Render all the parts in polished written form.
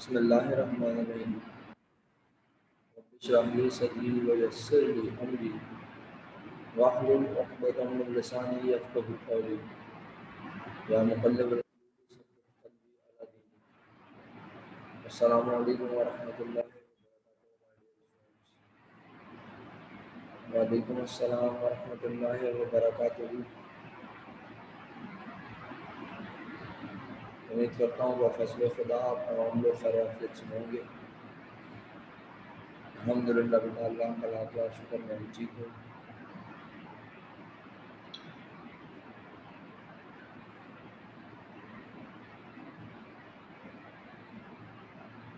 بسم اللہ الرحمن الرحیم رب اشرح لی صدری ویسر لی امری واحلل عقدۃ من لسانی یفقهوا قولی یا مقلب القلوب ثبت قلبی علی دینک۔ السلام علیکم ورحمۃ اللہ وبرکاتہ۔ وعلیکم السلام ورحمۃ اللہ وبرکاتہ۔ امید کرتا ہوں بفضل خدا آپ تمام لوگ خیر عافیت سے ہوں گے۔ الحمدللہ بیٹا اللہ کا لاکھ لاکھ شکر میں بھی ٹھیک ہوں۔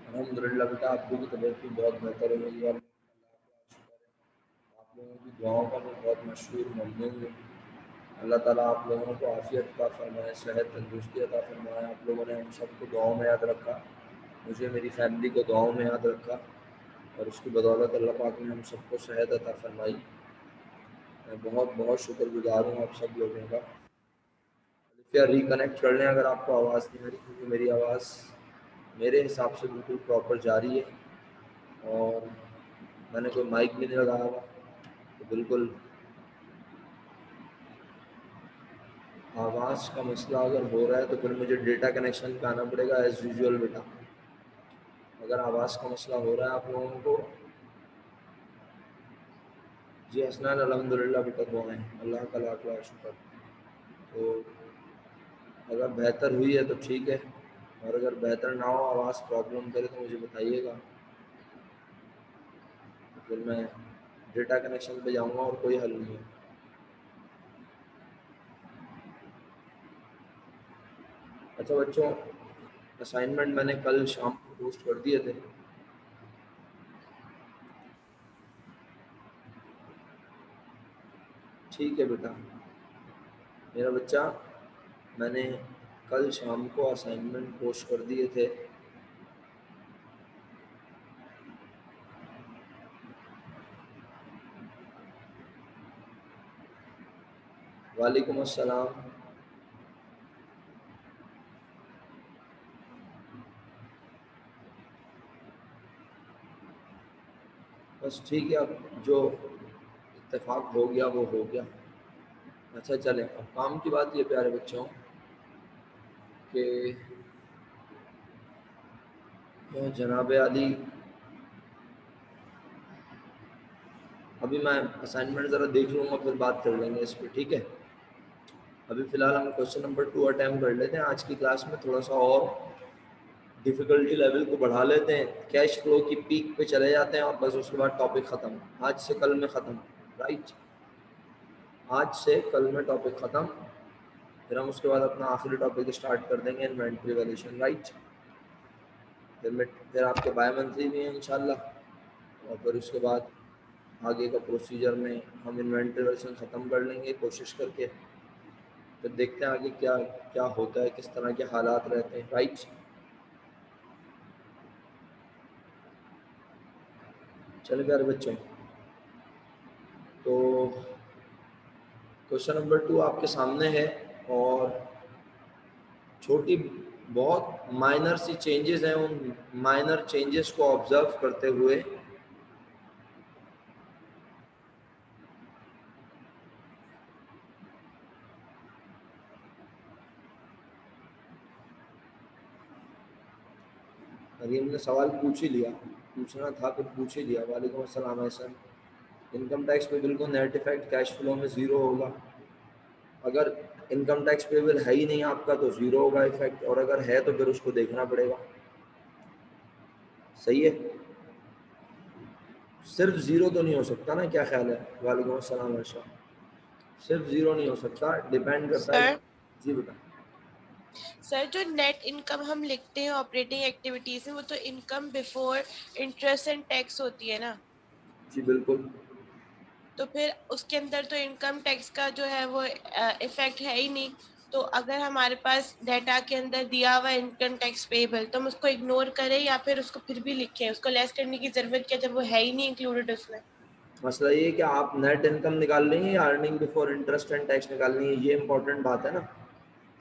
الحمدللہ بیٹا آپ کی بھی طبیعت بھی بہت بہتر ہے میری، اور آپ لوگوں کی دعاؤں کا میں بہت مشہور ممنون ہوں۔ اللہ تعالیٰ آپ لوگوں کو عافیت عطا فرمائے، صحت تندرستی عطا فرمائے۔ آپ لوگوں نے ہم سب کو دعاؤں میں یاد رکھا، مجھے میری فیملی کو دعاؤں میں یاد رکھا، اور اس کی بدولت اللہ پاک نے ہم سب کو صحت عطا فرمائی۔ میں بہت بہت شکر گزار ہوں آپ سب لوگوں کا۔ کیا ریکنیکٹ کر لیں اگر آپ کو آواز نہیں آ رہی، کیونکہ میری آواز میرے حساب سے بالکل پراپر جاری ہے، اور میں نے کوئی مائک بھی نہیں لگایا ہوا، تو بالکل آواز کا مسئلہ اگر ہو رہا ہے تو پھر مجھے ڈیٹا کنیکشن پہ آنا پڑے گا ایز یوزول بیٹا۔ اگر آواز کا مسئلہ ہو رہا ہے آپ لوگوں کو، جی حسنان الحمدللہ بیٹا دعائیں اللہ کا لاکھ لاکھ شکر۔ تو اگر بہتر ہوئی ہے تو ٹھیک ہے، اور اگر بہتر نہ ہو، آواز پرابلم کرے تو مجھے بتائیے گا، پھر میں ڈیٹا کنیکشن پہ جاؤں گا اور کوئی حل نہیں ہے۔ اچھا بچوں، اسائنمنٹ میں نے کل شام کو پوسٹ کر دیے تھے، ٹھیک ہے بیٹا میرا بچہ، میں نے کل شام کو اسائنمنٹ پوسٹ کر دیے تھے۔ وعلیکم السلام۔ بس ٹھیک ہے، اب جو اتفاق ہو گیا وہ ہو گیا۔ اچھا چلیں، اب کام کی بات یہ پیارے بچوں کہ جناب علی، ابھی میں اسائنمنٹ ذرا دیکھ لوں گا، پھر بات کر لیں گے اس پہ، ٹھیک ہے؟ ابھی فی الحال ہم کوشچن نمبر 2 اٹیمپٹ کر لیتے ہیں آج کی کلاس میں، تھوڑا سا اور ڈیفیکلٹی لیول کو بڑھا لیتے ہیں، کیش فلو کی پیک پہ چلے جاتے ہیں، اور بس اس کے بعد ٹاپک ختم، آج سے کل میں ختم، رائٹ؟ آج سے کل میں ٹاپک ختم، پھر ہم اس کے بعد اپنا آخری ٹاپک اسٹارٹ کر دیں گے، انوینٹری ویلیویشن، رائٹ؟ پھر آپ کے بائی منتھلی بھی ہیں انشاءاللہ، اور پھر اس کے بعد آگے کا پروسیجر میں ہم انوینٹری ویلیویشن ختم کر لیں گے کوشش کر کے، پھر دیکھتے ہیں آگے کیا کیا ہوتا ہے، کس طرح کے حالات رہتے ہیں، رائٹ؟ چلے پیارے بچوں، تو کوشچن نمبر 2 آپ کے سامنے ہے، اور چھوٹی بہت مائنر سی چینجز ہیں، ان مائنر چینجز کو آبزرو کرتے ہوئے مریم نے سوال پوچھ ہی لیا، پوچھنا تھا پھر پوچھ ہی لیا۔ وعلیکم السلام احسن۔ انکم ٹیکس پیبل کو نیٹ افیکٹ کیش فلو میں زیرو ہوگا، اگر انکم ٹیکس پیبل ہے ہی نہیں آپ کا تو زیرو ہوگا افیکٹ، اور اگر ہے تو پھر اس کو دیکھنا پڑے گا، صحیح ہے؟ صرف زیرو تو نہیں ہو سکتا نا، کیا خیال ہے؟ وعلیکم السلام عرشا، صرف زیرو نہیں ہو سکتا، ڈیپینڈ کرتا ہے۔ جی بیٹا۔ سر جو نیٹ انکم ہم لکھتے ہیں آپریٹنگ ایکٹیویٹیز میں، وہ تو income before interest and tax ہوتی ہے نا؟ جی بالکل۔ تو پھر اس کے اندر تو انکم ٹیکس کا جو ہے وہ افیکٹ ہے ہی نہیں، تو اگر ہمارے پاس ڈیٹا کے اندر دیا ہوا انکم ٹیکس پیبل تو ہم اس کو اگنور کریں یا پھر اس کو پھر بھی لکھیں؟ اس کو لیس کرنے کی ضرورت کیا جب وہ ہے ہی نہیں انکلوڈیڈ اس میں؟ مسئلہ یہ ہے کہ آپ نیٹ انکم نکال لیں گے یا earning before interest and tax نکالنی ہے، یہ امپورٹنٹ بات ہے نا۔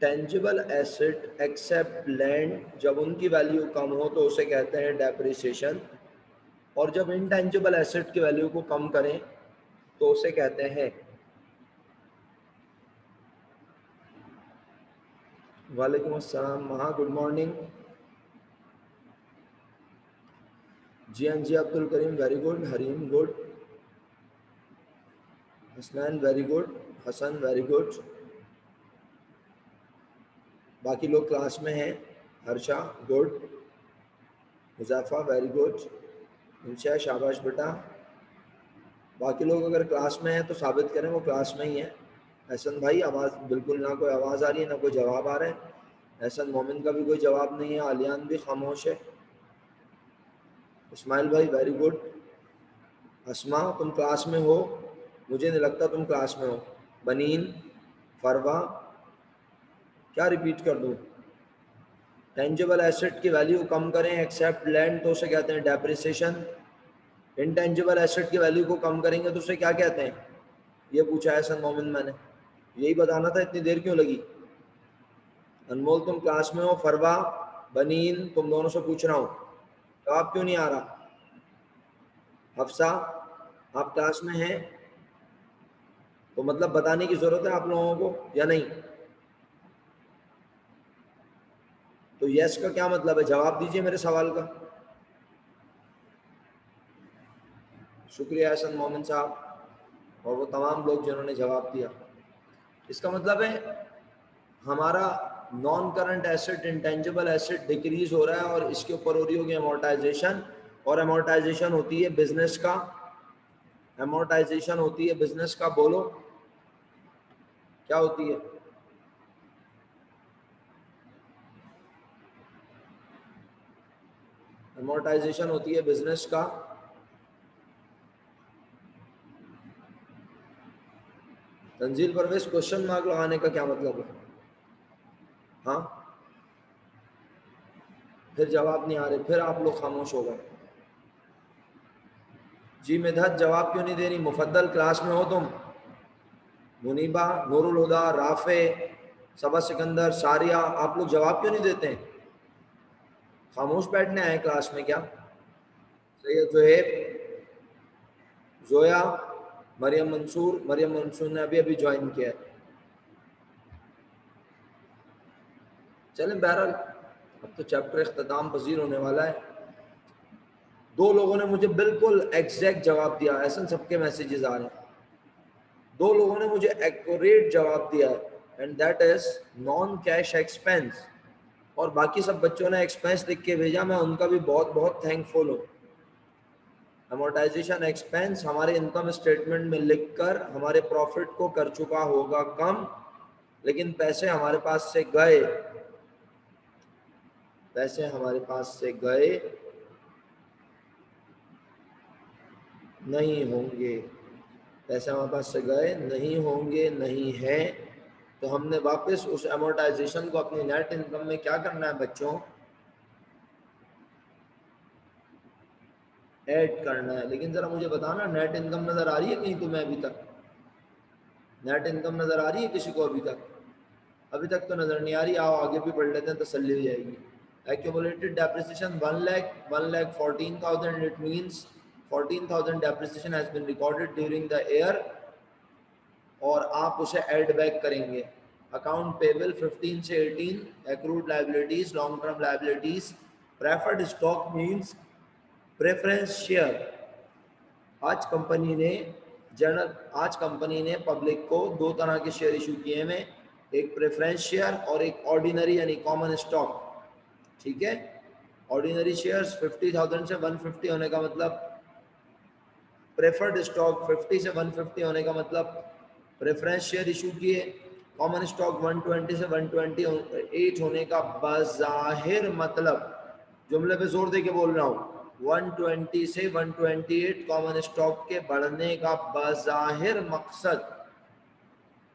ٹینجبل ایسٹ ایکسیپٹ لینڈ، جب ان کی ویلیو کم ہو تو اسے کہتے ہیں ڈیپریسیشن، اور جب انٹینجبل ایسٹ کی ویلیو کو کم کریں تو اسے کہتے ہیں. وعلیکم السلام مہا، گڈ مارننگ. جی ہاں جی عبد الکریم ویری گڈ، حریم گڈ، حسنین ویری گڈ، حسن ویری گڈ. باقی لوگ کلاس میں ہیں. Harsha good, Huzaifa very good, انشا شاباش بیٹا. باقی لوگ اگر کلاس میں ہیں تو ثابت کریں وہ کلاس میں ہی ہیں. احسن بھائی آواز بالکل، نہ کوئی آواز آ رہی ہے نہ کوئی جواب آ رہا ہے. احسن مومن کا بھی کوئی جواب نہیں ہے. علیان بھی خاموش ہے. اسماعیل بھائی ویری گڈ. اسما تم کلاس میں ہو؟ مجھے نہیں لگتا تم کلاس میں ہو. بنین، فروا، کیا ریپیٹ کر دوں؟ ٹینجبل ایسٹ کی ویلیو کم کریں ایکسیپٹ لینڈ تو اسے کہتے ہیں ڈیپریسیشن. انٹینجبل ایسٹ کی ویلیو کو کم کریں گے تو اسے کیا کہتے ہیں؟ یہ پوچھا ہے احسن مومن. میں نے یہی بتانا تھا، اتنی دیر کیوں لگی؟ انمول تم کلاس میں ہو؟ فروا، بنین، تم دونوں سے پوچھ رہا ہوں، جواب کیوں نہیں آ رہا؟ حفصہ آپ کلاس میں ہیں تو مطلب بتانے کی ضرورت ہے آپ لوگوں کو یا نہیں؟ تو یس کا کیا مطلب ہے؟ جواب دیجئے میرے سوال کا. شکریہ احسن مومن صاحب اور وہ تمام لوگ جنہوں نے جواب دیا. اس کا مطلب ہے ہمارا non current asset intangible asset decrease ہو رہا ہے اور اس کے اوپر ہو رہی ہوگی امورٹائزیشن. اور امورٹائزیشن ہوتی ہے بزنس کا، امورٹائزیشن ہوتی ہے بزنس کا. بولو کیا ہوتی ہے؟ امورٹائزیشن ہوتی ہے بزنس کا. تنزیل پرویز کوشچن مارک لگانے کا کیا مطلب ہے؟ ہاں پھر جواب نہیں آ رہے، پھر آپ لوگ خاموش ہو گئے. جی مدحت جواب کیوں نہیں دے رہی؟ مفضل کلاس میں ہو تم؟ منیبا، نور الہدا، رافع، صبا سکندر، ساریہ، آپ لوگ جواب کیوں نہیں دیتے ہیں؟ خاموش بیٹھنے آئے کلاس میں کیا؟ سید زہیب، زویا، مریم منصور. مریم منصور نے ابھی جوائن کیا ہے. چلیں بہرحال اب تو چیپٹر اختتام پذیر ہونے والا ہے. دو لوگوں نے مجھے بالکل ایگزیکٹ جواب دیا. ایسا سب کے میسیجز آ رہے ہیں. دو لوگوں نے مجھے ایکوریٹ جواب دیا ہے and that is non cash expense. اور باقی سب بچوں نے ایکسپینس لکھ کے بھیجا، میں ان کا بھی بہت بہت تھینک فل ہوں. امورٹائزیشن ایکسپینس ہمارے انکم اسٹیٹمنٹ میں لکھ کر ہمارے پروفٹ کو کر چکا ہوگا کم، لیکن پیسے ہمارے پاس سے گئے، پیسے ہمارے پاس سے گئے نہیں ہوں گے. پیسے ہمارے پاس سے گئے نہیں ہوں گے، نہیں ہے. تو ہم نے واپس اس امورٹائزیشن کو اپنی نیٹ انکم میں کیا کرنا ہے بچوں؟ ایڈ کرنا ہے. لیکن ذرا مجھے بتانا نیٹ انکم نظر آ رہی ہے کہیں تمہیں ابھی تک؟ نیٹ انکم نظر آ رہی ہے کسی کو ابھی تک؟ ابھی تک تو نظر نہیں آ رہی. آؤ آگے بھی پڑھ لیتے ہیں، تسلی ہو جائے گی. Accumulated depreciation 1,14,000. It means 14,000 depreciation has been recorded during the year اور آپ اسے ایڈ بیک کریں گے. اکاؤنٹ پیبل 15 سے 18. accrued liabilities, long term liabilities. preferred stock means preference share. آج کمپنی نے پبلک کو دو طرح کے شیئر ایشو کیے ہیں، ایک پریفرنس شیئر اور ایک آرڈینری یعنی کامن اسٹاک. ٹھیک ہے، آرڈینری شیئرز 50,000 سے 150 ہونے کا مطلب پریفرڈ اسٹاک 50 سے 150 ہونے کا مطلب پریفرنس شیئر ایشو کیے. کامن اسٹاک 120 سے 128 ہونے کا بظاہر مطلب، جملے پہ زور دے کے بول رہا ہوں، 120 سے 128 کامن اسٹاک کے بڑھنے کا بظاہر مقصد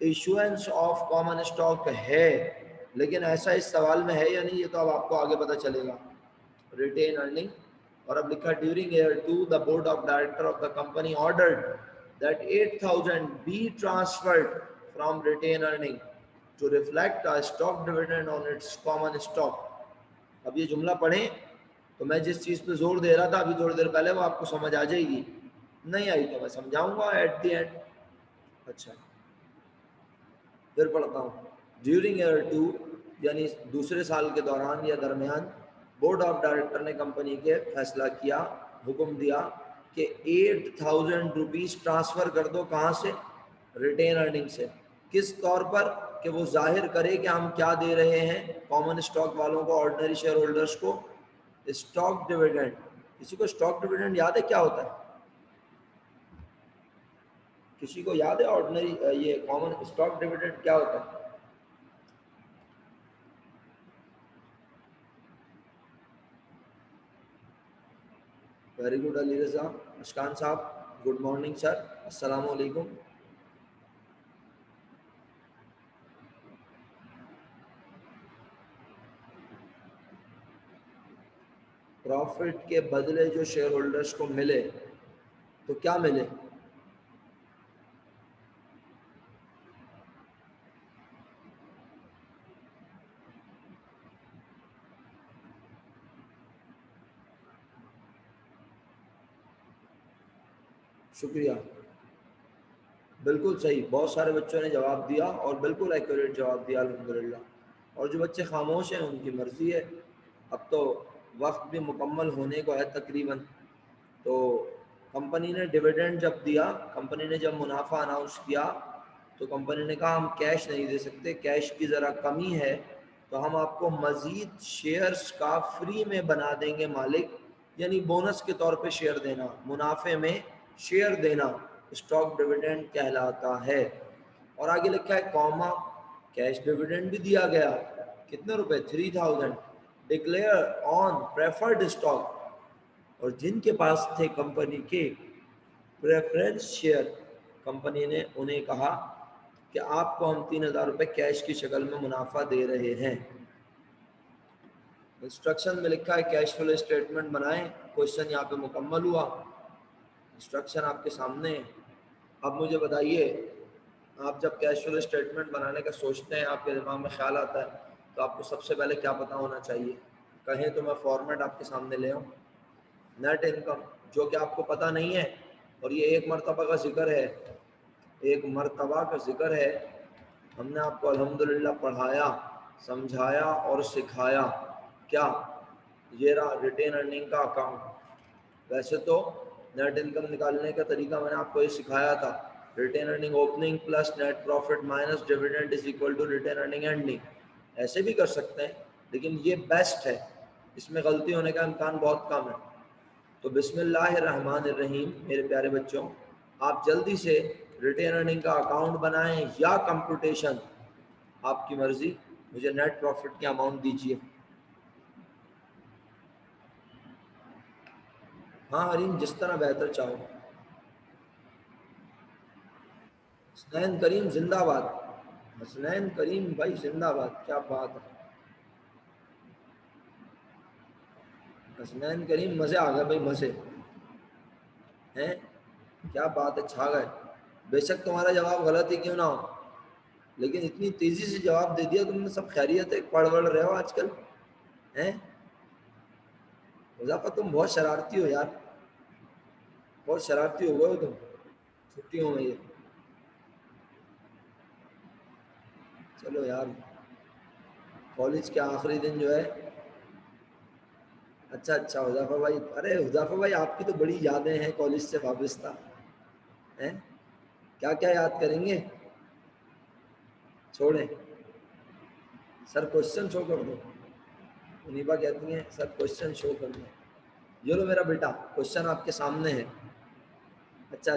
ایشوئنس آف کامن اسٹاک ہے. لیکن ایسا اس سوال میں ہے یا نہیں، یہ تو اب آپ کو آگے پتہ چلے گا. ریٹین ارننگ، اور اب لکھا during year 2 the board of director of the company ordered that 8,000 be transferred from retained earning. to reflect a stock dividend on its common stock. اب یہ جملہ پڑھیں تو میں جس چیز پہ زور دے رہا تھا ابھی تھوڑی دیر پہلے وہ آپ کو سمجھ آ جائے گی, نہیں آئی تو میں سمجھاؤں گا ایٹ دی اینڈ. اچھا پھر پڑھتا ہوں. ڈیورنگ ایئر 2 یعنی دوسرے سال کے دوران یا درمیان بورڈ آف ڈائریکٹر نے کمپنی کے فیصلہ کیا, حکم دیا کہ 8,000 روپیز ٹرانسفر کر دو. کہاں سے؟ ریٹین ارننگ سے. کس طور پر؟ کہ وہ ظاہر کرے کہ ہم کیا دے رہے ہیں کامن اسٹاک والوں کو, آرڈنری شیئر ہولڈرس کو, اسٹاک ڈیویڈنڈ. کسی کو اسٹاک ڈیویڈنڈ یاد ہے کیا ہوتا ہے؟ کسی کو یاد ہے آرڈنری یہ کامن اسٹاک ڈیویڈنڈ کیا ہوتا ہے؟ Very good Ali Raza. مشکان صاحب گڈ مارننگ سر, السلام علیکم. پروفٹ کے بدلے جو شیئر ہولڈرز کو ملے تو کیا ملے؟ شکریہ, بالکل صحیح. بہت سارے بچوں نے جواب دیا اور بالکل ایکوریٹ جواب دیا الحمدللہ. اور جو بچے خاموش ہیں ان کی مرضی ہے. اب تو وقت بھی مکمل ہونے کو ہے تقریباً. تو کمپنی نے ڈیویڈنڈ جب دیا, کمپنی نے جب منافع اناؤنس کیا تو کمپنی نے کہا ہم کیش نہیں دے سکتے, کیش کی ذرا کمی ہے, تو ہم آپ کو مزید شیئرز کا فری میں بنا دیں گے مالک, یعنی بونس کے طور پہ شیئر دینا, منافع میں شیئر دینا اسٹاک ڈیویڈنڈ کہلاتا ہے. اور آگے لکھا ہے کوما, کیش ڈیویڈنڈ بھی دیا گیا. کتنے روپے؟ 3,000 ڈکلیئر آن پریفرڈ اسٹاک. اور جن کے پاس تھے کمپنی کے پریفرنس شیئر, کمپنی نے انہیں کہا کہ آپ کو ہم 3,000 روپے کیش کی شکل میں منافع دے رہے ہیں. انسٹرکشن میں لکھا ہے کیش فلو اسٹیٹمنٹ بنائیں. کوشچن یہاں پہ مکمل ہوا, انسٹرکشن آپ کے سامنے ہے. اب مجھے بتائیے, آپ جب کیش فلو اسٹیٹمنٹ بنانے کا سوچتے ہیں, آپ کے دماغ میں خیال آتا ہے, تو آپ کو سب سے پہلے کیا پتا ہونا چاہیے؟ کہیں تو میں فارمیٹ آپ کے سامنے لے آؤں. نیٹ انکم, جو کہ آپ کو پتہ نہیں ہے, اور یہ ایک مرتبہ کا ذکر ہے, ایک مرتبہ کا ذکر ہے. ہم نے آپ کو الحمدللہ پڑھایا, سمجھایا اور سکھایا. کیا؟ یہ رہا ریٹین ارننگ کا اکاؤنٹ. ویسے تو نیٹ انکم نکالنے کا طریقہ میں نے آپ کو یہ سکھایا تھا, retain earning opening plus net profit minus dividend is equal to retain earning ending. ایسے بھی کر سکتے ہیں, لیکن یہ بیسٹ ہے, اس میں غلطی ہونے کا امکان بہت کم ہے. تو بسم اللہ الرحمن الرحیم میرے پیارے بچوں, آپ جلدی سے ریٹین ارننگ کا اکاؤنٹ بنائیں یا کمپیوٹیشن, آپ کی مرضی. مجھے نیٹ پروفٹ کی اماؤنٹ دیجیے. ہاں حریم, جس طرح بہتر چاہو. حسنین کریم زندہ باد. حسنین کریم بھائی زندہ باد, کیا بات ہے. حسنین کریم مزے آ گئے بھائی, مزے ہیں, کیا بات ہے, چھا گئے. بے شک تمہارا جواب غلط ہی کیوں نہ ہو, لیکن اتنی تیزی سے جواب دے دیا تم نے. سب خیریت ہے؟ پڑھ وڑھ رہے ہو آج کل ہیں؟ مضافہ تم بہت شرارتی ہو یار, بہت شرارتی ہو گئے ہو تم چھٹیوں میں. یہ چلو یار, کالج کے آخری دن جو ہے. اچھا حذیفہ بھائی, ارے حذیفہ بھائی آپ کی تو بڑی یادیں ہیں کالج سے وابستہ ہیں. کیا کیا یاد کریں گے؟ چھوڑیں سر, کوشچن شو کر دو. منیبا کہتی ہیں سر کوشچن شو کر دو. یہ لو میرا بیٹا, کوشچن آپ کے سامنے ہے. اچھا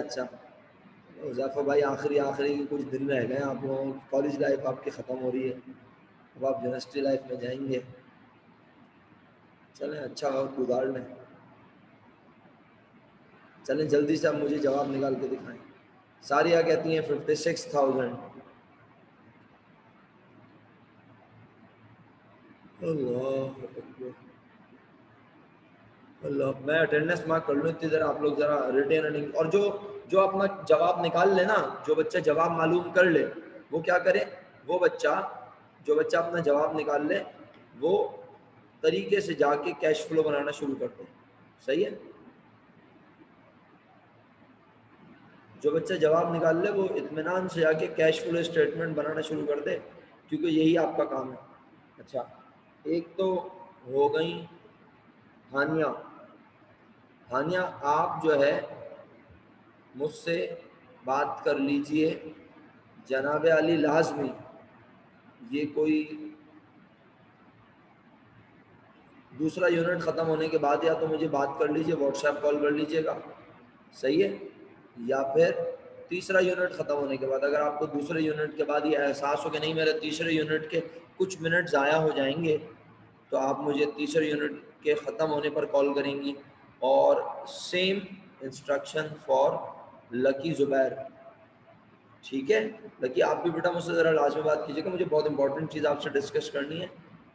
حذیفہ بھائی, آخری کے کچھ دن رہ گئے, آپ لوگوں کی کالج لائف آپ کی ختم ہو رہی ہے, اب آپ یونیورسٹی لائف میں جائیں گے. چلیں اچھا وقت گزار لیں. چلیں جلدی سے آپ مجھے جواب نکال کے دکھائیں. ساریہ کہتی ہیں 56,000. اللہ, میں اٹینڈنس مارک کر لوں اتنی دیر, آپ لوگ ذرا ریٹین ارننگ. اور جو اپنا جواب نکال لے نا, جو بچہ جواب معلوم کر لے وہ کیا کرے, وہ بچہ جو بچہ اپنا جواب نکال لے وہ طریقے سے جا کے کیش فلو بنانا شروع کر دے. صحیح ہے؟ جو بچہ جواب نکال لے وہ اطمینان سے جا کے کیش فلو اسٹیٹمنٹ بنانا شروع کر دے, کیونکہ یہی آپ کا کام ہے. اچھا, ایک تو ہو گئی ہانیہ. ہانیہ آپ جو ہے مجھ سے بات کر لیجئے جناب علی لازمی, یہ کوئی دوسرا یونٹ ختم ہونے کے بعد یا تو مجھے بات کر لیجئے, واٹس ایپ کال کر لیجئے گا, صحیح ہے, یا پھر تیسرا یونٹ ختم ہونے کے بعد اگر آپ کو دوسرے یونٹ کے بعد یہ احساس ہو کہ نہیں میرے تیسرے یونٹ کے کچھ منٹ ضائع ہو جائیں گے, تو آپ مجھے تیسرے یونٹ کے ختم ہونے پر کال کریں گی. اور سیم انسٹرکشن فار لکی زبیر. ٹھیک ہے لکی, آپ بھی بیٹا مجھ سے ذرا لازمی بات کیجیے گا, مجھے بہت امپورٹنٹ چیز آپ سے ڈسکس کرنی ہے,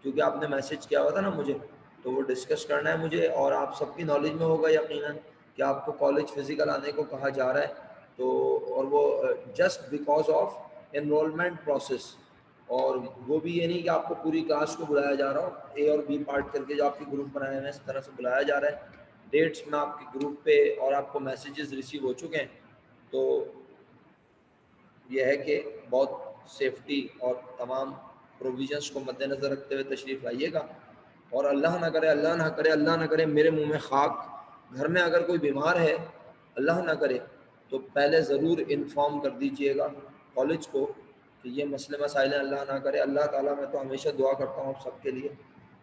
کیونکہ آپ نے میسج کیا ہوا تھا نا مجھے, تو وہ ڈسکس کرنا ہے مجھے. اور آپ سب کی نالج میں ہوگا یقیناً کہ آپ کو کالج فزیکل آنے کو کہا جا رہا ہے, تو اور وہ just because of enrolment process, اور وہ بھی یہ نہیں کہ آپ کو پوری کلاس کو بلایا جا رہا ہو, اے اور بی پارٹ کر کے جو آپ کے گروپ بنائے ہوئے ہیں اس طرح سے بلایا جا رہا ہے. ڈیٹس میں آپ کے گروپ پہ اور آپ کو میسیجز ریسیو ہو چکے ہیں, تو یہ ہے کہ بہت سیفٹی اور تمام پروویژنس کو مد نظر رکھتے ہوئے تشریف لائیے گا. اور اللہ نہ کرے اللہ نہ کرے اللہ نہ کرے میرے منہ میں خاک, گھر میں اگر کوئی بیمار ہے اللہ نہ کرے تو پہلے ضرور انفارم کر دیجئے گا کالج کو کہ یہ مسئلے مسائل ہیں, اللہ نہ کرے. اللہ تعالیٰ میں تو ہمیشہ دعا کرتا ہوں آپ سب کے لیے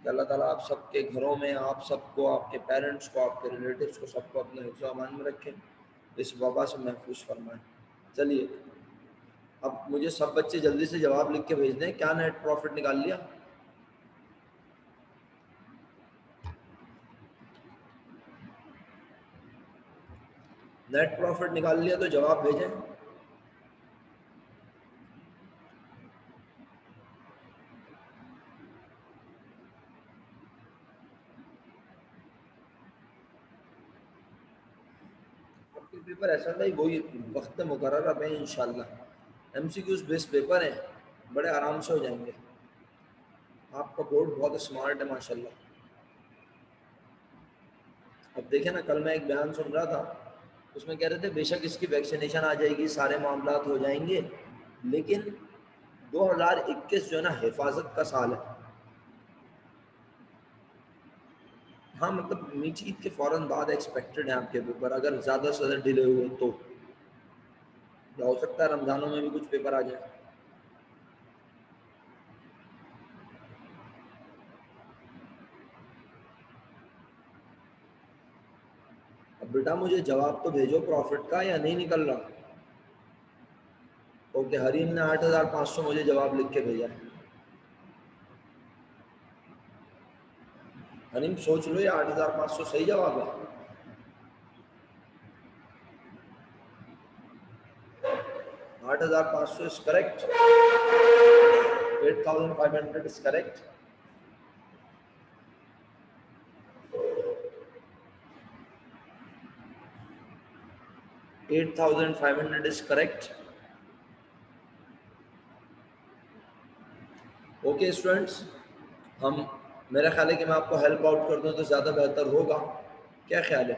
کہ اللہ تعالیٰ آپ سب کے گھروں میں آپ سب کو, آپ کے پیرنٹس کو, آپ کے ریلیٹیوز کو, سب کو اپنے حفظ و امان میں رکھیں, اس وبا سے محفوظ فرمائیں. چلیے اب مجھے سب بچے جلدی سے جواب لکھ کے بھیج دیں, کیا نیٹ پروفٹ نکال لیا؟ نیٹ پروفٹ نکال لیا تو جواب بھیجیں. آپ کے پیپر ایسا نہیں, وہی وقت مقررہ میں انشاءاللہ ایم سی کیوز بیس پیپر ہیں, بڑے آرام سے ہو جائیں گے. آپ کا بورڈ بہت اسمارٹ ہے ماشاءاللہ. اب دیکھیں نا, کل میں ایک بیان سن رہا تھا, اس میں کہہ رہے تھے بے شک اس کی ویکسینیشن آ جائے گی, سارے معاملات ہو جائیں گے, لیکن 2021 جو ہے نا حفاظت کا سال ہے. ہاں مطلب میٹھی عید کے فوراً بعد ایکسپیکٹڈ ہے آپ کے پیپر, اگر زیادہ سے زیادہ ڈیلے ہوئے تو ہو سکتا ہے رمضانوں میں بھی کچھ پیپر آ جائے. اب بیٹا مجھے جواب تو بھیجو پروفٹ کا, یا نہیں نکل رہا؟ اوکے, حریم نے 8500 مجھے جواب لکھ کے بھیجا ہے. حریم سوچ لو یہ 8500 صحیح جواب ہے؟ 8500 is correct. 8500 is correct. $8,500 is correct. Okay students, ہم میرا خیال ہے کہ میں آپ کو ہیلپ آؤٹ کر دوں تو زیادہ بہتر ہوگا. کیا خیال ہے؟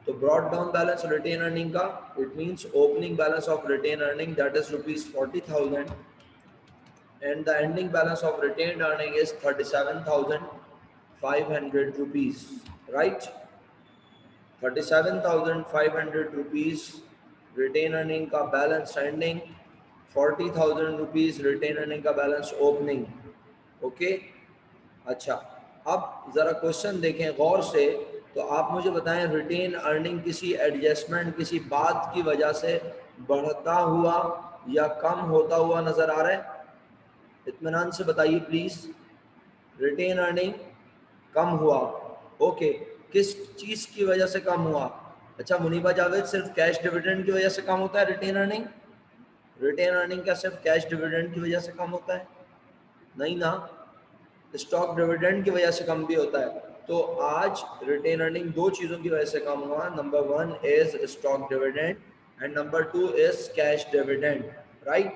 تو brought down balance retain earning کا it means opening balance of retain earning that is ₹40,000 and the ending balance of retained earning is ₹37,500, right? ₹37,500 retain earning کا balance ending, ₹40,000 retain earning کا balance opening. اوکے اچھا, اب ذرا question دیکھیں غور سے, تو آپ مجھے بتائیں ریٹین ارننگ کسی ایڈجسٹمنٹ کسی بات کی وجہ سے بڑھتا ہوا یا کم ہوتا ہوا نظر آ رہا ہے؟ اطمینان سے بتائیے پلیز. ریٹین ارننگ کم ہوا, اوکے, کس چیز کی وجہ سے کم ہوا؟ اچھا منیبہ جاوید, صرف کیش ڈیویڈنڈ کی وجہ سے کم ہوتا ہے ریٹین ارننگ؟ ریٹین ارننگ کا صرف کیش ڈیویڈنڈ کی وجہ سے کم ہوتا ہے؟ نہیں نا, اسٹاک ڈیویڈنڈ کی وجہ سے کم بھی ہوتا ہے. تو آج ریٹین ارننگ دو چیزوں کی وجہ سے کم ہوا, number 1 is stock dividend and number 2 is cash dividend, right?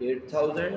8,000,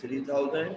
3,000।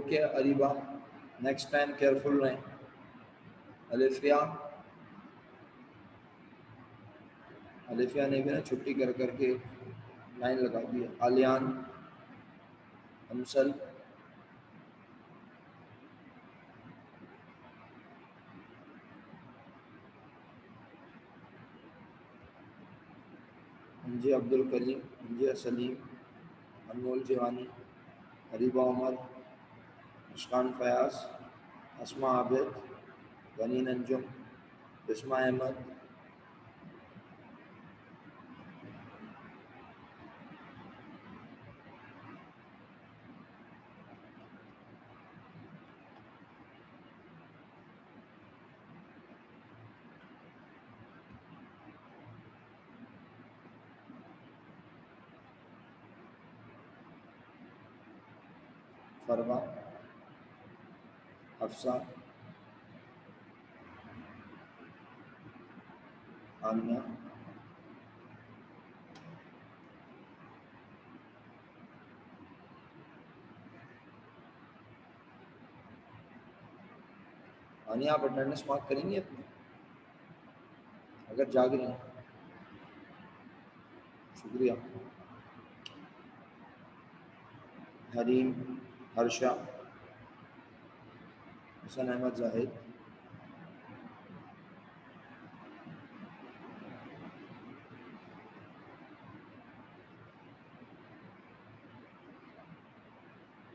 Okay Areeba, next time careful رہیں. الفیہ, الفیہ نے بھی نا چھٹی کر کر کے لائن لگا دی ہے. آلیان, امسل, جی عبد الکریم, جی سلیم, انمول جیوانی, حریبہ عمر, اشقان فیاض, اسما عابد, غنی انجم, بسمہ احمد, فروا, حفصہ, آمنہ, آنیا آپ اٹینڈنس مارک کریں گے اپنی اگر جاگ رہی ہیں؟ شکریہ. حریم, ہرشا, حسن احمد زاہد,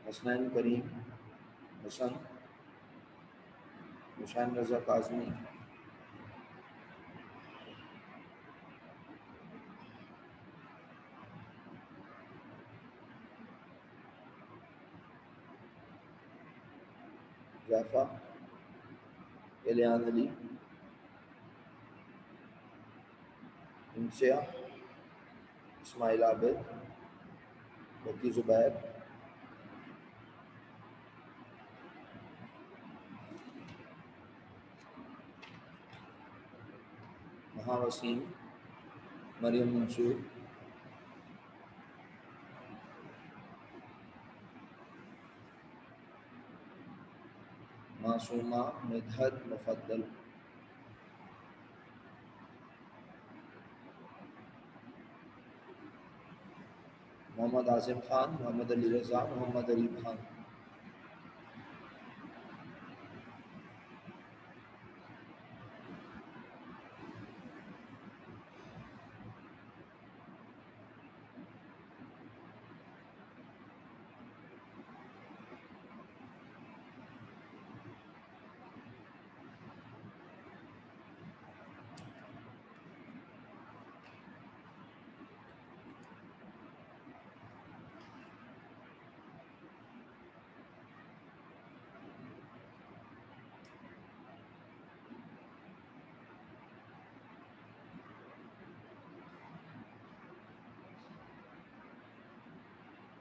حسنین کریم, حسن, حسین رضا کاظمی, جعفہ, الیان علی, انشیا, اسماعیل عابد, بکی زبیر, مہا وسیم, مریم منصور, معصومہ, مدحت مفضل, محمد عاصم خان, محمد علی رضا, محمد عریب خان.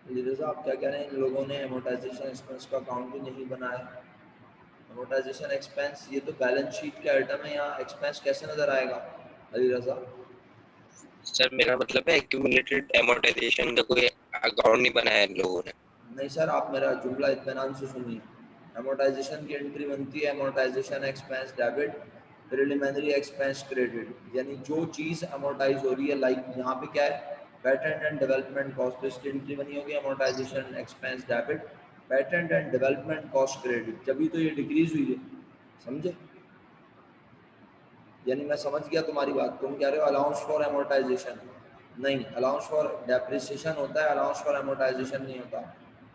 علی رضا آپ کیا کہہ رہے ہیں ان لوگوں نے ایمورٹائزیشن ایکسپنس کا اکاؤنٹ بھی نہیں بنایا؟ ایمورٹائزیشن ایکسپنس یہ تو بیلنس شیٹ کے آئٹم ہے, یہاں ایکسپنس کیسے نظر آئے گا علی رضا؟ سر میرا مطلب ہے ایکیومولیٹڈ ایمورٹائزیشن کا کوئی اکاؤنٹ نہیں بنایا ان لوگوں نے. نہیں سر, آپ میرا جملہ اطمینان سے سنیے. ایمورٹائزیشن کی انٹری بنتی ہے amortisation expense debit, preliminary expense credit, یعنی جو چیز ایمورٹائز ہو رہی ہے, لائک یہاں پہ کیا ہے پیٹنٹ اینڈ ڈیولپمنٹ کاسٹ, اس کی انٹری بنی ہوگی amortisation expense debit, patent and development cost credit, جبھی تو یہ ڈیکریز ہوئی ہے, سمجھے؟ یعنی میں سمجھ گیا تمہاری بات, تم کہہ رہے ہو الاؤنس فار ایمورٹائزیشن, نہیں, الاؤنس فار ڈیپریسیشن ہوتا ہے, الاؤنس فار ایمورٹائزیشن نہیں ہوتا.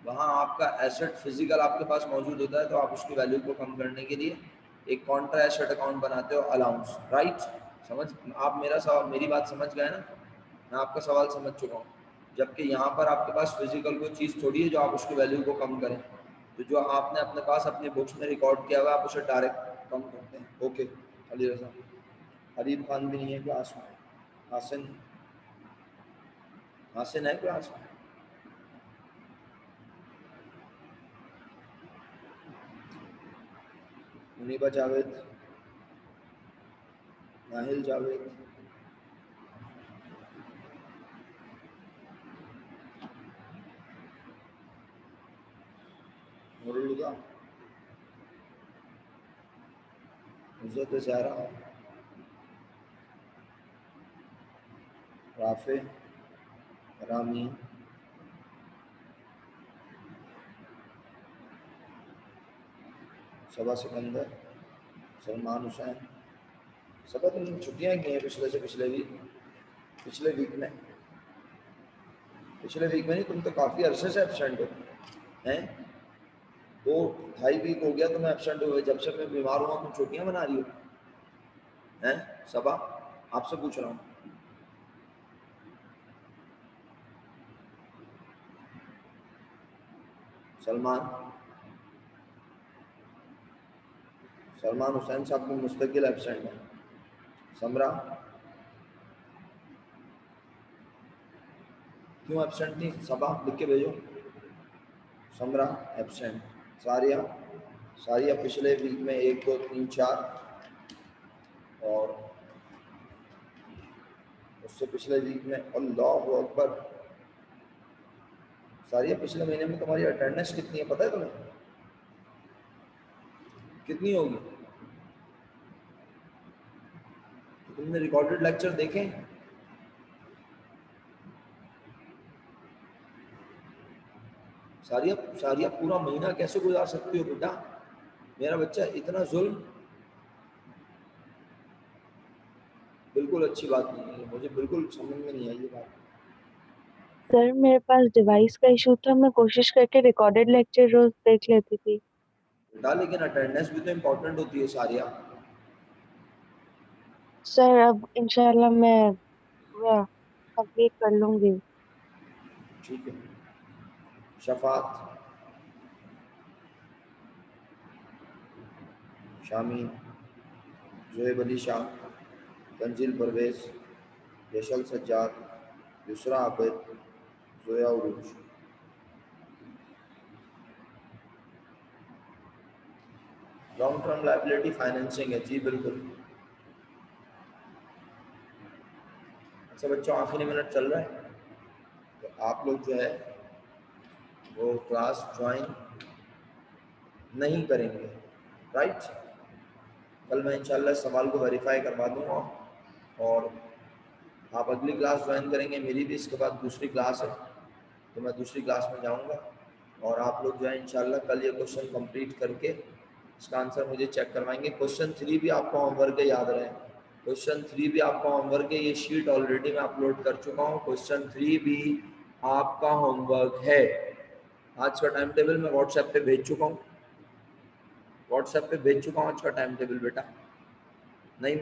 وہاں آپ کا ایسٹ فزیکل آپ کے پاس موجود ہوتا ہے, تو آپ اس کی ویلیو کو کم کرنے کے لیے ایک کانٹرا ایسٹ اکاؤنٹ بناتے ہو, الاؤنس, رائٹ؟ سمجھ آپ میرا سوال, میری بات سمجھ گئے نا؟ میں آپ کا سوال سمجھ چکا ہوں. جبکہ یہاں پر آپ کے پاس فزیکل کوئی چیز تھوڑی ہے جو آپ اس کی ویلیو کو کم کریں, تو جو آپ نے اپنے پاس اپنی بکس میں ریکارڈ کیا ہوا ہے آپ اسے ڈائریکٹ کم کرتے ہیں. اوکے علی رضا. حریب خان بھی نہیں ہے کلاس میں. حسن, حسن ہے کلاس میں؟ منیبہ جاوید, ناہل جاوید, نور نصرت زہرا, رافع, رامی, صبا سکندر, سلمان حسین. صبا تم چھٹیاں کی ہیں پچھلے سے پچھلے ویک میں نہیں, تم تو کافی عرصے سے ایبسینٹ ہو ہیں. 2-2.5 ویک ہو گیا تمہیں ایبسینٹ ہوئے. جب سے میں بیمار ہوا تم چھٹیاں بنا رہی ہو ہیں. صبا آپ سے پوچھ رہا ہوں. سلمان حسین صاحب کو مستقل ایبسینٹ ہے. سمرا کیوں ایبسینٹ تھی؟ صبا لکھ کے بھیجو. سمرا ایبسینٹ. ساریہ پچھلے ویک میں 1 2 3 4 اور اس سے پچھلے ویک میں. اللہ اکبر. ساریہ پچھلے مہینے میں تمہاری اٹینڈنس کتنی ہے پتہ ہے تمہیں؟ کتنی ہوگی؟ تم نے ریکارڈڈ لیکچر دیکھیں؟ ساریہ پورا مہینہ کیسے گزار سکتی ہو بیٹا؟ میرا بچہ اتنا ظلم بالکل اچھی بات نہیں ہے. مجھے بالکل سمجھ میں نہیں آئی یہ بات. سر میرے پاس ڈیوائس کا ایشو تھا, میں کوشش کر کے ریکارڈڈ لیکچر روز دیکھ لیتی تھی بیٹا, لیکن اٹینڈنس بھی تو امپورٹنٹ ہوتی ہے ساریہ. سر. اب انشاءاللہ میں کمپلیٹ کر لوں گی. ٹھیک ہے. شفاعت, شامین, زہیب علی شاہ, تنزیل پرویز, یشل سجاد, یسرا عابد, زویا عروج. لانگ ٹرم لائبلٹی فائنینسنگ ہے. جی بالکل. اچھا بچوں, آخری منٹ چل رہا ہے تو آپ لوگ جو ہے وہ کلاس جوائن نہیں کریں گے, رائٹ؟ کل میں انشاءاللہ اس سوال کو ویریفائی کروا دوں گا اور آپ اگلی کلاس جوائن کریں گے. میری بھی اس کے بعد دوسری کلاس ہے تو میں دوسری کلاس میں جاؤں گا اور آپ لوگ جو ہے انشاءاللہ کل یہ کوشچن کمپلیٹ کر کے اس کا آنسر مجھے چیک کروائیں گے. کوشچن 3 بھی آپ کا ہوم ورک ہے, یاد رہے. کوشچن 3 بھی آپ کا ہوم ورک ہے. یہ شیٹ آلریڈی میں اپلوڈ کر چکا ہوں. کوشچن 3 بھی آپ کا ہوم ورک ہے. آج کا ٹائم ٹیبل میں واٹس ایپ پہ بھیج چکا ہوں. آج کا ٹائم ٹیبل بیٹا نہیں